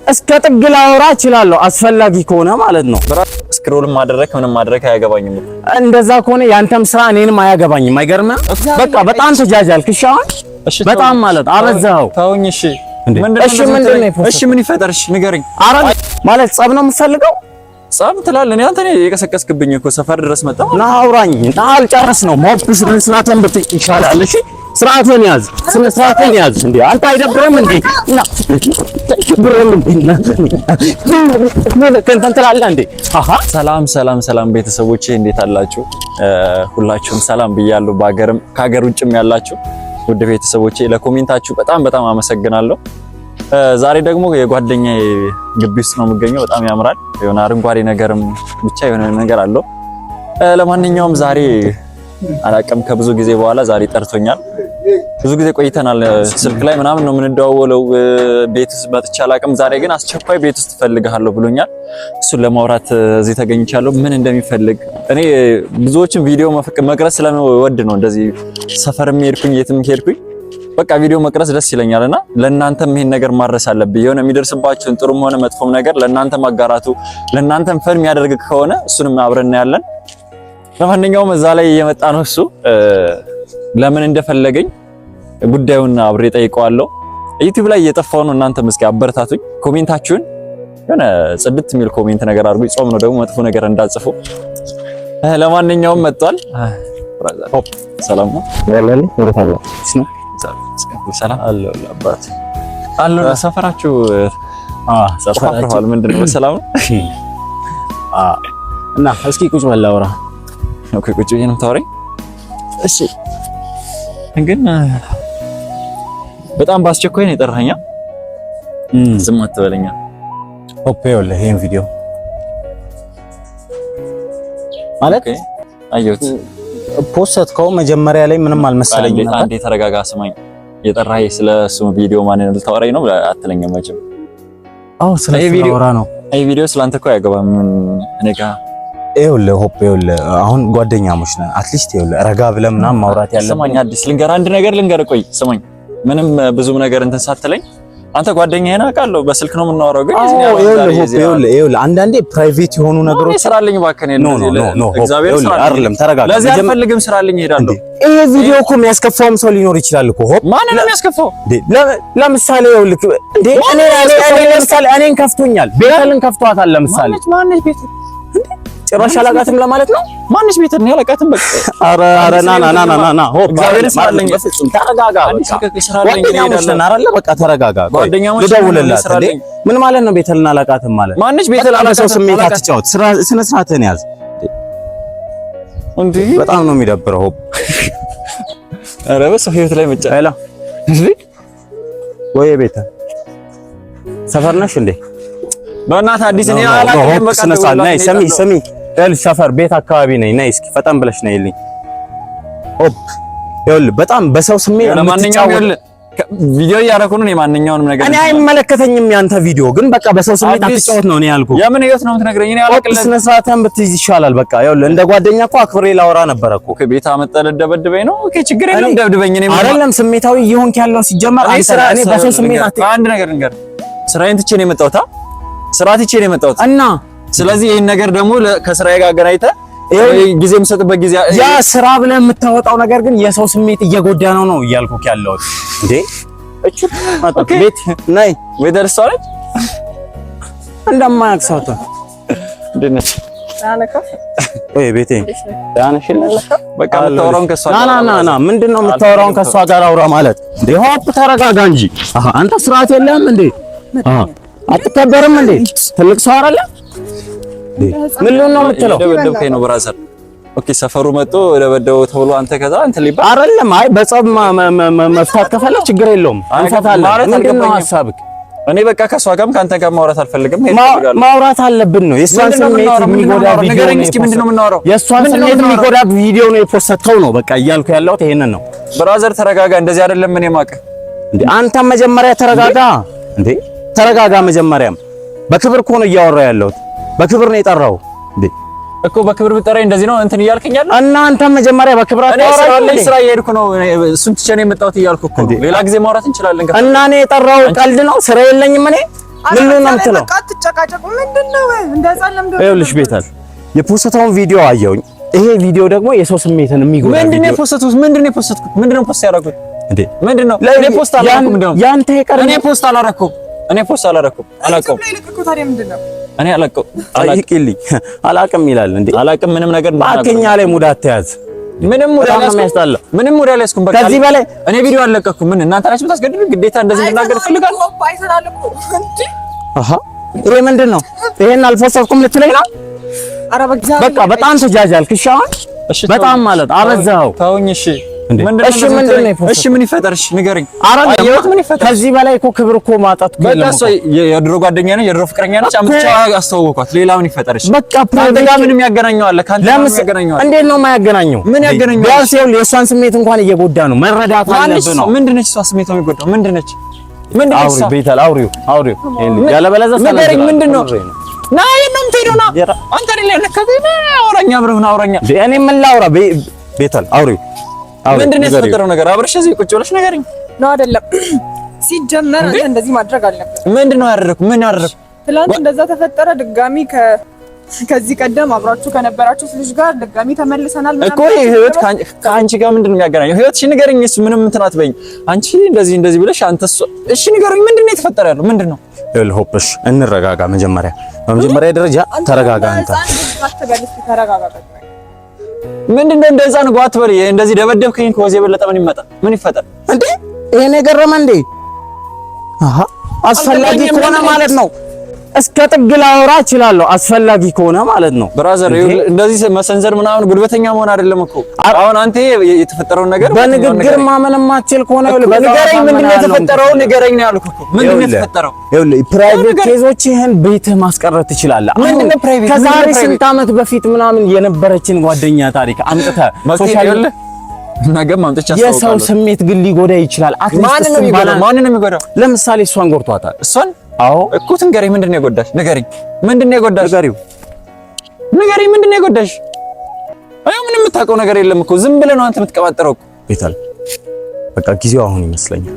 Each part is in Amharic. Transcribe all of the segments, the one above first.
እስከ ጥግ ላወራ እችላለሁ አስፈላጊ ከሆነ ማለት ነው። ስክሮል ማድረግ ምንም ማድረግ አያገባኝም። እንደዛ ከሆነ ያንተም ስራ እኔንም አያገባኝም። አይገርምም? በቃ በጣም ተጃጃልክ። እሺ በጣም ማለት አበዛው። ተውኝ። እሺ ምን ይፈጠር? እሺ ንገረኝ። ኧረ ማለት ጸብ ነው የምፈልገው? ጸብ ትላለህ? እኔ አንተ ነህ የቀሰቀስክብኝ እኮ ሰፈር ድረስ መጣ። ና አውራኝ። ና አልጨረስ ነው ሞፕስ ስርዓትን ብትይ ይሻላል። እሺ ስርዓትን ያዝ፣ ስርዓትን ያዝ። እንዴ አንተ አይደብርም እንዴ? እና ብርም ከንተን ትላለህ እንዴ? አሃ ሰላም ቤተሰቦቼ እንዴት አላችሁ? ሁላችሁም ሰላም ብያለሁ። በአገርም ከሀገር ውጭም ያላችሁ ውድ ቤተሰቦቼ ለኮሜንታችሁ በጣም አመሰግናለሁ። ዛሬ ደግሞ የጓደኛዬ ግቢ ውስጥ ነው የምገኘው። በጣም ያምራል። የሆነ አረንጓዴ ነገርም ብቻ የሆነ ነገር አለው። ለማንኛውም ዛሬ አላቀም ከብዙ ጊዜ በኋላ ዛሬ ጠርቶኛል። ብዙ ጊዜ ቆይተናል። ስልክ ላይ ምናምን ነው የምንደዋወለው። ቤት ውስጥ መጥቼ አላቅም። ዛሬ ግን አስቸኳይ ቤት ውስጥ እፈልግሃለሁ ብሎኛል። እሱን ለማውራት እዚህ ተገኝቻለሁ። ምን እንደሚፈልግ እኔ ብዙዎችን ቪዲዮ መቅረጽ ስለምወድ ነው እንደዚህ ሰፈርም ሄድኩኝ የትም ሄድኩኝ በቃ ቪዲዮ መቅረጽ ደስ ይለኛልና ለእናንተም ይሄን ነገር ማድረስ አለብኝ። የሆነ የሚደርስባችሁን ጥሩም ሆነ መጥፎም ነገር ለእናንተ ማጋራቱ ለእናንተም ፈን የሚያደርግ ከሆነ እሱንም አብረን እናያለን። ለማንኛውም እዛ ላይ እየመጣ ነው እሱ ለምን እንደፈለገኝ ጉዳዩን አብሬ ጠይቀዋለሁ። ዩቲዩብ ላይ እየጠፋው ነው። እናንተም እስኪ አበረታቱኝ። ኮሜንታችሁን የሆነ ጽድት የሚል ኮሜንት ነገር አድርጉኝ። ጾም ነው ደግሞ መጥፎ ነገር እንዳጽፉ። ለማንኛውም መጥቷል። ሆፕ ሰላም ነው ያለኝ ወራታለ ነው ሰላም አለው አባት አለው ሰፈራችሁ ሰፈራችሁ ምንድነው? በሰላም ነው እና እስኪ ቁጭ በል አውራ። ኦኬ ቁጭ ብዬ ነው የምታወራኝ? እሺ ግን በጣም በአስቸኳይ ነው የጠራኸኝ። ዝም አትበለኛ። ሆፕ ይኸውልህ ይሄን ቪዲዮ ማለት አየሁት ፖስትከው መጀመሪያ ላይ ምንም አልመሰለኝም። አንዴ ተረጋጋ፣ ስማኝ። የጠራኸኝ ስለሱ ቪዲዮ ማንን ልታወራኝ ነው አትለኝም መቼም። አዎ ስለ ቪዲዮ ነው። አይ ቪዲዮ ስላንተ እኮ አያገባም። እኔ ጋር ይኸውልህ ሆፕ ይኸውልህ አሁን ጓደኛሞች ነን። አትሊስት ይኸውልህ ረጋ ብለህ ምናምን ማውራት ያለብን። ስማኝ አዲስ አንድ ነገር ልንገርህ። ቆይ ስማኝ፣ ምንም ብዙም ነገር እንትን ሳትለኝ አንተ ጓደኛዬን አውቃለሁ። በስልክ ነው የምናወራው። ግን ይኸውልህ አንዳንዴ ፕራይቬት የሆኑ ነገሮች ስራልኝ እባክህ ነው እግዚአብሔር አይደለም። ተረጋጋ። ለዚህ አልፈልግም። ስራልኝ እሄዳለሁ። ይሄ ቪዲዮ እኮ የሚያስከፋውም ሰው ሊኖር ይችላል እኮ ሆፕ። ማንን ነው የሚያስከፋው? ለምሳሌ ይኸውልህ እንዴ ለምሳሌ እኔን ከፍቶኛል፣ ቤተልን ከፍቷታል። ለምሳሌ ማነች ቤተል? ጭራሽ አላቃትም ለማለት ነው። ማንሽ ቤት ነው ያላቃትም? በቃ አረ ና ሆፕ እግዚአብሔር ስራልኝ። ተረጋጋ። በቃ ተረጋጋ። ልደውልላት እንዴ? ምን ማለት ነው ቤተልን አላቃትም ማለት? ማንሽ ቤተል ሰው ስሜት አትጫወት። ስነ ስርዓትህን ያዝ እንዴ። በጣም ነው የሚደብረው ሆፕ። አረ በሰው ህይወት ላይ መጫ አይላ ወይ ቤተል ሰፈር ነሽ እንዴ? በእናትህ አዲስ እኔ አላውቅም። በቃ ነይ ስሚ እልሽ ሰፈር ቤት አካባቢ ነኝ። ነይ እስኪ ፈጠን ብለሽ ነይልኝ ሆፕ። ይኸውልህ በጣም በሰው ስሜት ለማንኛውም ቪዲዮ እያደረኩ ነው። የማንኛውንም ነገር እኔ አይመለከተኝም ያንተ ቪዲዮ። ግን በቃ በሰው ስሜት አትጫወት ነው እኔ ያልኩህ። የምን ህይወት ነው የምትነግረኝ? እኔ አላውቅም። ስነ ስርዓትህን ብትይዝ ይሻላል። በቃ ይኸውልህ እንደ ጓደኛ እኮ አክብሬ ላወራ ነበር እኮ። ኦኬ ቤት አመጣህ ልደበድበኝ ነው? ኦኬ ችግር የለም ደብድበኝ። እኔ አይደለም ስሜታዊ እየሆንክ ያለው ሲጀመር እኔ በሰው ስሜት አንድ ነገር ልንገርህ። ስራዬን ትቼ ነው የመጣሁት። ስራ ትቼ ነው የመጣሁት እና ስለዚህ ይሄን ነገር ደግሞ ከስራዬ ጋር አገናኝተህ ጊዜ የምሰጥበት ጊዜ ያ ስራ ብለህ የምታወጣው ነገር ግን የሰው ስሜት እየጎዳ ነው እያልኩህ ያለሁት እንዴ። እቺ ቤት ነይ ወይ ደርሷለች እንደማያክሳውታ እንደነች ወይ ቤቴ ዳንሽል በቃ የምታወራውን ከሷ ና ምንድነው የምታወራውን ከሷ ጋር አውራ ማለት እንዴ? ሆፕ ተረጋጋ እንጂ አንተ ስርዓት የለህም እንዴ? አትከበርም እንዴ? ትልቅ ሰው አይደለ እንዴ? ምን ነው የምትለው? ደበደብከኝ ነው ብራዘር። ኦኬ ሰፈሩ መጥቶ ደበደበው ተብሎ አንተ ከዛ አንተ ሊባል አይደለም። አይ በጸብ መፍታት ከፈለክ ችግር የለውም እንፈታለን። ምንድነው ሐሳብክ? እኔ በቃ ከሷ ጋርም ካንተ ጋር ማውራት አልፈልግም። ማውራት አለብን ነው የሷን ስሜት የሚጎዳ ቪዲዮ ንገረኝ እስኪ። ምንድነው የምናወራው? የሷን ስሜት የሚጎዳ ቪዲዮ ነው የፖስተው ነው በቃ እያልኩ ያለሁት ይሄንን ነው። ብራዘር ተረጋጋ። እንደዚህ አይደለም እኔ ማቀ እንዴ። አንተ መጀመሪያ ተረጋጋ እንዴ። ተረጋጋ መጀመሪያም። በክብር እኮ ነው እያወራ ያለሁት። በክብር ነው የጠራው እንዴ እኮ። በክብር ብጠራኝ እንደዚህ ነው እንትን እያልከኝ አይደል? እና አንተ መጀመሪያ በክብር አታወራኝ። እኔ ስራ እየሄድኩ ነው። እሱን ትቼ ነው የመጣሁት እያልኩ እኮ ነው። ሌላ ጊዜ ማውራት እንችላለን። እና እኔ የጠራው ቀልድ ነው። ስራ የለኝም እኔ ምን ነው የምትለው? በቃ አትጨቃጨቁ። ምንድነው እንደዛ ለምዶ ይኸውልሽ ቤታል የፖስተውን ቪዲዮ አየሁኝ። ይሄ ቪዲዮ ደግሞ የሰው ስሜትን የሚጎዳ ምንድነው የፖስተቱት? ምንድነው የፖስተቱት? ምንድነው ፖስት ያደረኩት እንዴ? ምንድነው እኔ ፖስት አላረኩም። እንደውም ያንተ ይቀር እኔ ፖስት አላረኩም። አላውቅም። ታዲያ ምንድነው? እኔ አላውቅም ይላል እንዴ? አላውቅም ምንም ነገር ባከኛ ላይ ሙድ አትያዝ። ምንም ሙድ አልያዝኩም። በቃ ከዚህ በላይ እኔ ቪዲዮ አልለቀኩም። ምን እናንተ ናችሁ የምታስገድዱኝ? ግዴታ እንደዚህ ልናገር ፈልጋለሁ? አሃ ይሄ ምንድን ነው? ይሄን አልፎሰድኩም ልትለኝ ነው? ኧረ በቃ በጣም ተጃጃልክ። እሺ አሁን በጣም ማለት አበዛኸው። ተውኝ። እሺ ምንድን ነው? እሺ ምን ይፈጠር? እሺ ንገረኝ። አየሁት ምን ይፈጠር? ከዚህ በላይ እኮ ክብር እኮ ማጣት እኮ በቃ እሷ የድሮ ጓደኛ ነች፣ የድሮ ፍቅረኛ ነች። አምጥቼ አስተዋወኳት። ሌላ ምን ይፈጠር? እሺ በቃ ምንም ያገናኘው አለ? ካንተ ምን ያገናኘው? እንዴት ነው የማያገናኘው? ምን ያገናኘው? ቢያንስ ይኸውልህ የእሷን ስሜት እንኳን እየጎዳ ነው። መረዳት አለብህ ነው። ምንድን ነች እሷ ስሜቷ የሚጎዳው? ምንድን ነች? አውሪው ቤታል፣ አውሪው ያለበለዚያ ንገረኝ። ምንድን ነው? ና የለም ትሄዱና አንተ አይደለም ለከዚህ አውራኛ ብሩና አውራኛ እኔ ምን ላውራ? ቤታል አውሪው ምንድን ነው የተፈጠረው ነገር? አብረሽ እዚህ ቁጭ ብለሽ ንገረኝ። ነው አይደለም ሲጀመር አንተ እንደዚህ ማድረግ አልነበረም። ምንድን ነው ያደረኩ? ምን ያደረኩ? ትላንት እንደዛ ተፈጠረ። ድጋሚ ከዚህ ቀደም አብራችሁ ከነበራችሁ ልጅ ጋር ድጋሚ ተመልሰናል እኮ። ህይወት ከአንቺ ጋር ምንድን ነው የሚያገናኘው? ህይወት እሺ ንገረኝ። እሱ ምንም እንትን አትበይኝ አንቺ እንደዚህ ብለሽ አንተ እሺ ንገረኝ። ምንድን ነው የተፈጠረ ያለው? ምንድን ነው? ይኸውልህ ሆፕሽ እንረጋጋ። በመጀመሪያ ደረጃ ተረጋጋ። አንተ ምንድን ነው እንደ ህፃን ጓት በል እንደዚህ ደበደብከኝ። ከወዜ የበለጠ ምን ይፈጠር እንዴ? ይሄን የገረመ እንዴ? አሃ አስፈላጊ ከሆነ ማለት ነው እስከ ጥግ ላወራ እችላለሁ። አስፈላጊ ከሆነ ማለት ነው ብራዘር። እንደዚህ መሰንዘር ምናምን ጉልበተኛ መሆን አይደለም እኮ። አሁን አንተ የተፈጠረውን ነገር በንግግር ማመን የማትችል ከሆነ ንገረኝ። ምንድን ነው የተፈጠረው? ንገረኝ ነው ያልኩህ እኮ። ምንድን ነው የተፈጠረው? ይኸውልህ ፕራይቬት ኬዞችህን ቤትህ ማስቀረት ትችላለህ። ምንድን ነው ፕራይቬት? ከዛሬ ስንት ዓመት በፊት ምናምን የነበረችን ጓደኛ ታሪክ አምጥተህ ሶሻል ነገም አምጥቼ አስተዋውቃለሁ። የሰው ስሜት ግን ሊጎዳ ይችላል። ማንን ነው የሚጎዳው? ለምሳሌ እሷን ጎድቷታል። እሷን አዎ እኮ ትንገረኝ። ምንድን ነው የጎዳሽ? ንገረኝ። ምንድን ነው የጎዳሽ? ንገረኝ። ምንድን ነው የጎዳሽ? አይ ምንም የምታውቀው ነገር የለም እኮ። ዝም ብለህ ነው አንተ የምትቀባጠረው እኮ። ቤታል በቃ ጊዜው አሁን ይመስለኛል።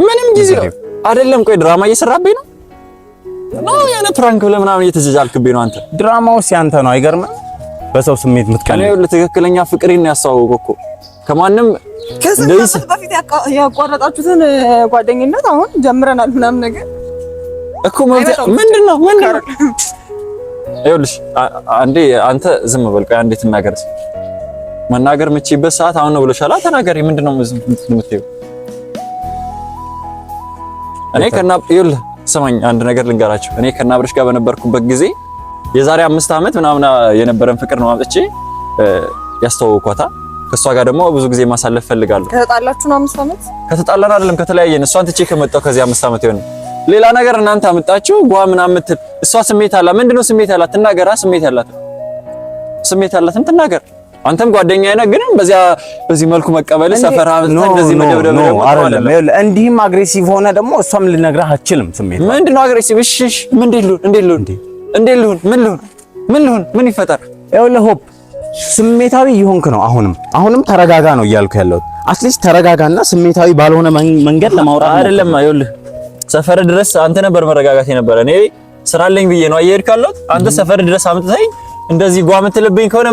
ምንም ጊዜው አይደለም። ቆይ ድራማ እየሰራብኝ ነው ያለ ፕራንክ ብለህ ምናምን እየተጃጃልክብኝ ነው አንተ። ድራማውስ ያንተ ነው። አይገርምም? በሰው ስሜት የምትቀልድ እኔ ለትክክለኛ ፍቅሬን ያስተዋወቀው እኮ ከማንም ከስንት በፊት ያቋረጣችሁትን ጓደኝነት አሁን ጀምረናል ምናምን ነገር እኮ ምንድን ነው? ይኸውልሽ አንዴ አንተ ዝም በል። ቆይ አንዴ ትናገር። መናገር የምትችይበት ሰዓት አሁን ነው ብለሻል። ተናገሪ። ምንድን ነው የምትይው? እኔ ይኸውልህ ስማኝ፣ አንድ ነገር ልንገራችሁ። እኔ ከናብርሽ ጋር በነበርኩበት ጊዜ የዛሬ 5 ዓመት ምናምን የነበረን ፍቅር ነው አምጥቼ ያስተዋወኳታ። ከሷ ጋር ደግሞ ብዙ ጊዜ ማሳለፍ ፈልጋለሁ። ከተጣላችሁ ነው 5 ዓመት? ከተጣላን አይደለም ከተለያየን። እሷን ትቼ ከመጣሁ ከዚህ 5 ዓመት ይሆናል። ሌላ ነገር እናንተ አመጣችሁ ምናምን የምትል እሷ ስሜት አላት። ምንድነው ስሜት አላት? ትናገራ። ስሜት አላትን ትናገር። አንተም ጓደኛዬ ነህ፣ ግን በዚህ መልኩ መቀበል ሰፈራ እንደዚህ መደብደብ ነው አይደለም። እንዲህም አግሬሲቭ ሆነ ደግሞ እሷም ልነግርህ አትችልም። ስሜት ምንድነው አግሬሲቭ? እሺ ምን ልሁን? ምን ይፈጠር? ይኸውልህ ሆፕ ስሜታዊ ይሆንክ ነው። አሁንም ተረጋጋ ነው እያልኩ ያለሁት። አትሊስት ተረጋጋና ስሜታዊ ባልሆነ መንገድ ለማውራት አይደለም። ይኸውልህ ሰፈር ድረስ አንተ ነበር መረጋጋት የነበረ። እኔ ስራ አለኝ ብዬ ነው እየሄድክ ያለሁት። አንተ ሰፈር ድረስ አምጥተኸኝ እንደዚህ ጓ የምትልብኝ ከሆነ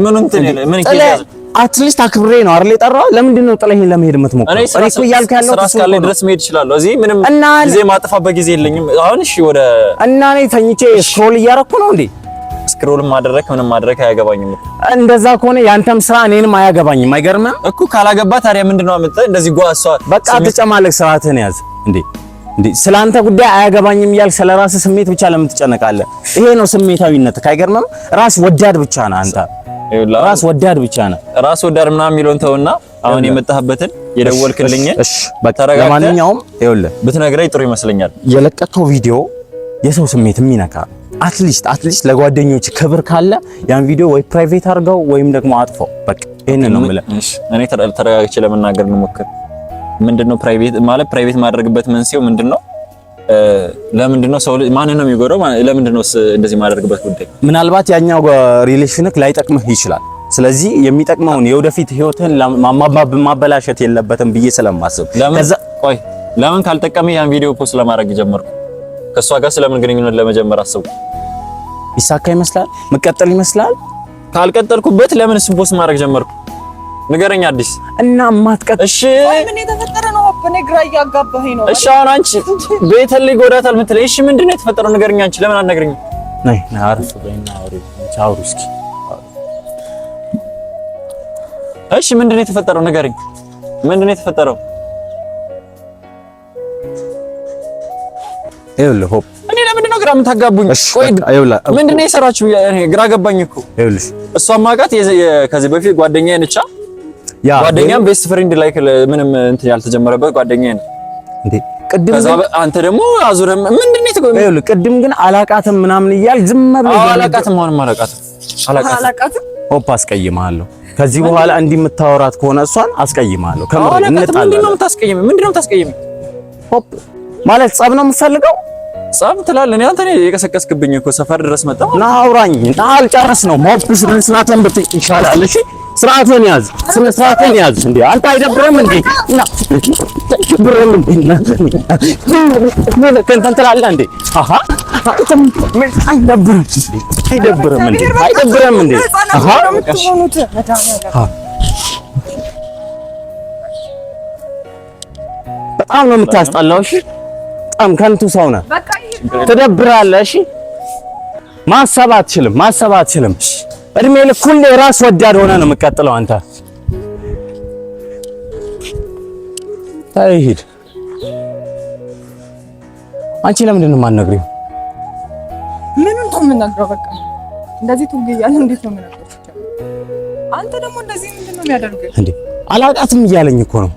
ምን እንትን ምን ይከታል? አትሊስት አክብሬ ነው አይደል የጠራው። ለምንድን ነው ጥለኸኝ ለመሄድ የምትሞክረው? እኔ እኮ እያልኩ ያለሁት ስራ እስካለኝ ድረስ መሄድ እችላለሁ። እዚህ ምንም ጊዜ ማጥፋበት ጊዜ የለኝም። አሁን እሺ ወደ እና እኔ ተኝቼ ስክሮል እያደረኩ ነው እንዴ? ስክሮል ማድረግ ምንም ማድረግ አያገባኝም። እንደዛ ከሆነ ያንተም ስራ እኔንም አያገባኝም። አይገርምም እኮ ካላገባ ታዲያ ምንድነው አመጣ እንደዚህ ጓሷ። በቃ አትጨማለቅ፣ ስርዓትህን ያዝ እንዴ። ስላንተ ጉዳይ አያገባኝም እያልክ ስለራስህ ስሜት ብቻ ለምን ትጨነቃለህ? ይሄ ነው ስሜታዊነት። አይገርምም? ራስ ወዳድ ብቻ ነህ አንተ። ራስ ወዳድ ብቻ ነህ። ራስ ወዳድ ምናምን የሚለውን ተውና አሁን የመጣህበትን የደወልክልኝ እሺ በቃ ለማንኛውም ይኸውልህ ብትነግረኝ ጥሩ ይመስለኛል። የለቀቀው ቪዲዮ የሰው ስሜት የሚነካ አትሊስት ለጓደኞች ክብር ካለ ያን ቪዲዮ ወይ ፕራይቬት አድርገው ወይም ደግሞ አጥፈው። በቃ ይሄንን ነው የምልህ። እኔ ተረጋግቼ ለመናገር ልሞክር። ምንድነው ፕራይቬት ማድረግበት መንስኤው ምንድነው? ለምንድነው ሰው ማን ነው የሚጎዳው? ለምንድነው እንደዚህ ማድረግበት ጉዳይ? ምናልባት ያኛው ሪሌሽንክ ላይጠቅምህ ይችላል። ስለዚህ የሚጠቅመውን የወደፊት ህይወትን ማበላሸት የለበትም ብዬ ስለማስብ ለምን ካልጠቀመኝ ያን ቪዲዮ ፖስት ለማድረግ ጀመርኩ? ከሷ ጋር ስለምን ግንኙነት ለመጀመር አስቡ? ይሳካ ይመስላል? መቀጠል ይመስላል? ካልቀጠልኩበት ለምን እሱን ፖስት ማድረግ ጀመርኩ? ንገረኝ አዲስ። እና ማትቀጥ እሺ ምን የተፈጠረ ነው? እኔ ግራ እያጋባኸኝ ነው። እሺ አሁን አንቺ ቤተል ይጎዳታል የምትለኝ፣ እሺ ምንድነው የተፈጠረው? ንገረኝ። አንቺ ለምን አትነግረኝም? ነይ አረፍ በይና አውሪ። ቻው እስኪ። እሺ ምንድነው የተፈጠረው? ንገረኝ። ምንድነው የተፈጠረው? ይኸውልህ ሆፕ እኔ ለምንድን ነው ግራ የምታጋቡኝ? ቆይ ምንድነው የሰራችሁ? እኔ ግራ ገባኝ እኮ። ይኸውልሽ እሷም ማውቃት ከዚህ በፊት ጓደኛዬ ነች። ያ ጓደኛም ቤስት ፍሬንድ ላይክ ምንም እንትን ያልተጀመረበት ጓደኛዬ ነው እንዴ። ቅድም አንተ ደግሞ አዙረም ምንድነው የተጎ ይኸውልህ ቅድም ግን አላቃትም ምናምን እያል ዝም ብለህ አላቃትም። አሁንም አላቃትም። ሆፕ አስቀይምሃለሁ። ከዚህ በኋላ እንዲህ የምታወራት ከሆነ እሷን አስቀይምሃለሁ። ከምር እንጣላለን። ምንድነው የምታስቀይመኝ? ሆፕ ማለት ጸብ ነው የምትፈልገው? ጸብ ትላለህ? እኔ አንተ የቀሰቀስክብኝ እኮ ሰፈር ድረስ መጣ። ና አውራኝ። ና አልጨረስ ነው ሆፕ። ስርዓትን ብትይ ይሻላል። እሺ ስርዓትን ያዝ። ስርዓትን ያዝ። እንዴ አንተ አይደብርም እንዴ? ና አይደብርም እንዴ? ምን ከንተን ትላለህ እንዴ? አሃ አይደብርም እንዴ? አይደብርም እንዴ? አሃ በጣም ነው የምታስጠላው። እሺ በጣም ከንቱ ሰው ነህ። ትደብራለህ። እሺ ማሰብ አትችልም። እድሜ ልክ ሁሌ ራስ ወዳድ ሆነ ነው የምትቀጥለው አንተ። ሂድ። አንቺ ለምንድን ነው የማትነግሪው? ምኑን ነው የምነግረው? በቃ እንደዚህ ትውያለህ። እንዴት ነው የምነግረው? አንተ ደግሞ እንደዚህ ምንድን ነው የሚያደርግህ እንዴ? አላቃትም እያለኝ እኮ ነው።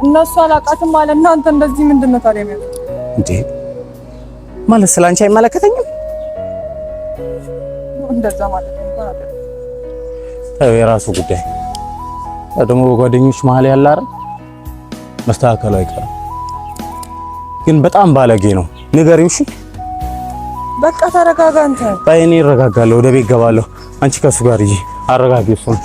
እነሱ አላቃትም ማለት እና አንተ እንደዚህ ምንድን ነው ታዲያ የሚያደርግህ እንዴ? ማለት ስላንቺ አይመለከተኝም እንደዛ ማለት ነው አይደል? የራሱ ጉዳይ ደግሞ በጓደኞች መሀል ያለ አይደል መስተካከሉ አይቀርም። ግን በጣም ባለጌ ነው። ንገሪው። እሺ በቃ ተረጋጋ አንተ። እኔ እረጋጋለሁ። ወደ ቤት ገባለሁ። አንቺ ከሱ ጋር ይጂ አረጋጊው እሱን